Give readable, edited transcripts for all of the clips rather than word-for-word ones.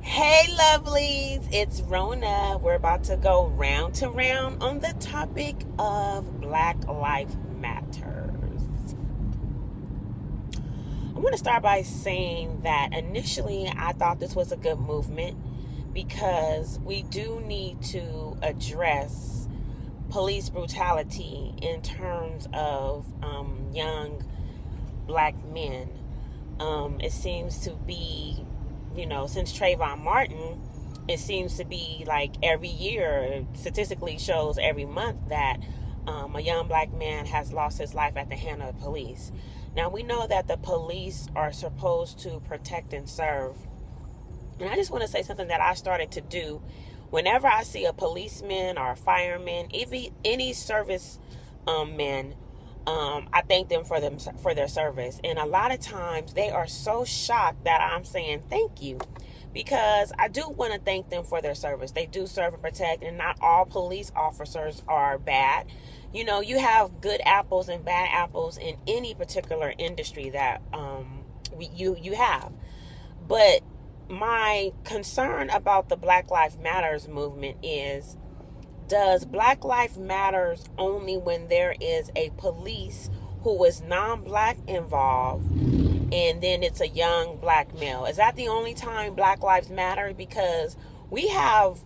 Hey, lovelies, it's Rona. We're about to go round to round on the topic of Black Lives Matters. I want to start by saying that initially I thought this was a good movement because we do need to address police brutality in terms of young black men. It seems to be, since Trayvon Martin, it seems to be like every year, statistically shows every month that a young black man has lost his life at the hand of the police. Now, we know that the police are supposed to protect and serve. And I just want to say something that I started to do whenever I see a policeman or a fireman, even any service men. I thank them for their service, and a lot of times they are so shocked that I'm saying thank you, because I do want to thank them for their service. They do serve and protect, and not all police officers are bad. You have good apples and bad apples in any particular industry that you have. But my concern about the Black Lives Matters movement is, does Black Lives Matters only when there is a police who is non-black involved and then it's a young black male? Is that the only time Black Lives Matter? Because we have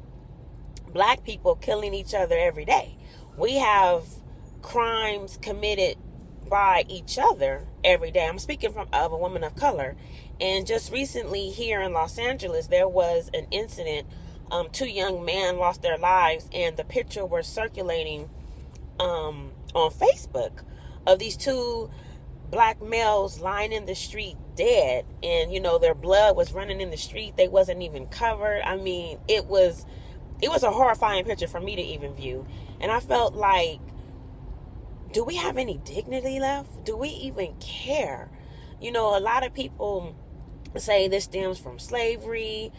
black people killing each other every day. We have crimes committed by each other every day. I'm speaking of a woman of color. And just recently here in Los Angeles, there was an incident. Two young men lost their lives, and the picture was circulating on Facebook of these two black males lying in the street dead, and their blood was running in the street. They wasn't even covered. I mean, it was a horrifying picture for me to even view. And I felt like, do we have any dignity left? Do we even care? A lot of people say this stems from slavery.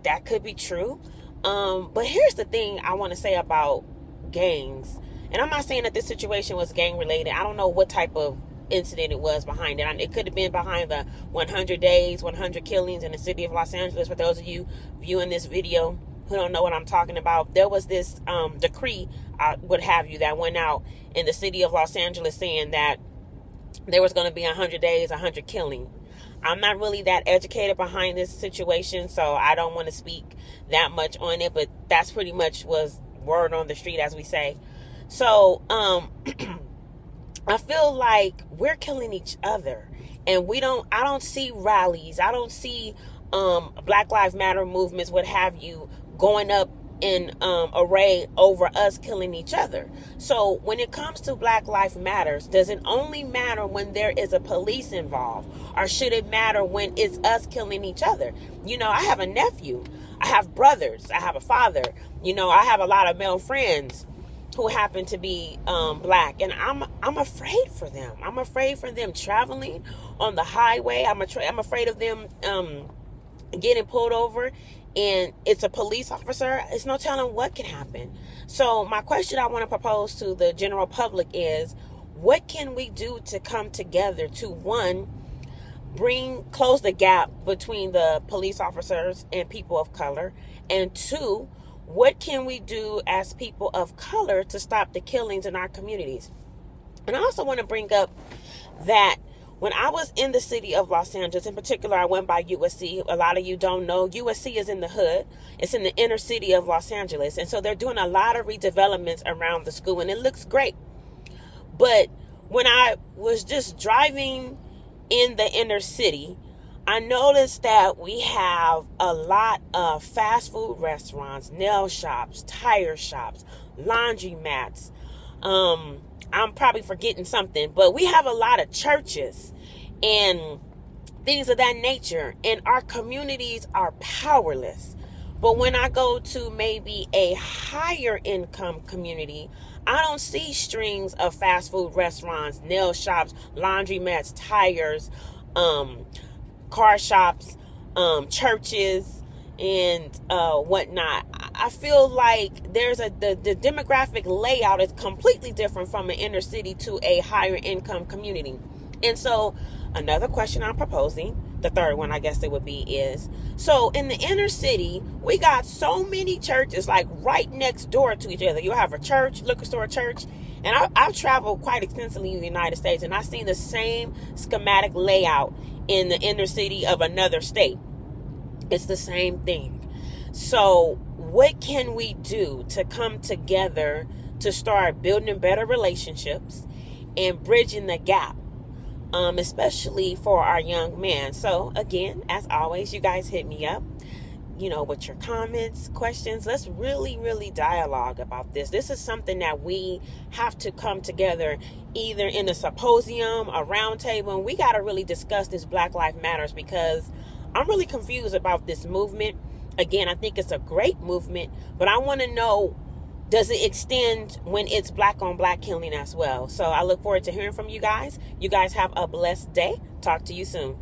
That could be true. But here's the thing I want to say about gangs. And I'm not saying that this situation was gang related. I don't know what type of incident it was behind it. It could have been behind the 100 days, 100 killings in the city of Los Angeles. For those of you viewing this video who don't know what I'm talking about, there was this decree, what have you, that went out in the city of Los Angeles saying that there was going to be 100 days, 100 killings. I'm not really that educated behind this situation, so I don't want to speak that much on it, but that's pretty much was word on the street, as we say. So, I feel like we're killing each other, and I don't see rallies. I don't see Black Lives Matter movements, what have you, going up in array over us killing each other. So when it comes to Black Lives Matters, does it only matter when there is a police involved, or should it matter when it's us killing each other? I have a nephew, I have brothers, I have a father, I have a lot of male friends who happen to be black, and I'm afraid for them. I'm afraid for them traveling on the highway. I'm afraid of them getting pulled over, and it's a police officer. It's no telling what can happen. So my question I want to propose to the general public is, what can we do to come together to, one, close the gap between the police officers and people of color, and two, what can we do as people of color to stop the killings in our communities? And I also want to bring up that when I was in the city of Los Angeles, in particular, I went by USC. A lot of you don't know, USC is in the hood. It's in the inner city of Los Angeles. And so they're doing a lot of redevelopments around the school, and it looks great. But when I was just driving in the inner city, I noticed that we have a lot of fast food restaurants, nail shops, tire shops, laundromats. I'm probably forgetting something, but we have a lot of churches and things of that nature, and our communities are powerless. But when I go to maybe a higher income community, I don't see strings of fast food restaurants, nail shops, laundromats, tires, car shops, churches, and whatnot. I feel like the demographic layout is completely different from an inner city to a higher income community. And so another question I'm proposing, the third one, I guess it would be, is, so in the inner city, we got so many churches like right next door to each other. You'll have a church, liquor store, church. And I've traveled quite extensively in the United States, and I've seen the same schematic layout in the inner city of another state. It's the same thing. So what can we do to come together to start building better relationships and bridging the gap, especially for our young men? So again, as always, you guys hit me up, with your comments, questions. Let's really, really dialogue about this. This is something that we have to come together either in a symposium, a round table, and we got to really discuss this Black Lives Matters, because I'm really confused about this movement. Again, I think it's a great movement, but I want to know, does it extend when it's black on black killing as well? So I look forward to hearing from you guys. You guys have a blessed day. Talk to you soon.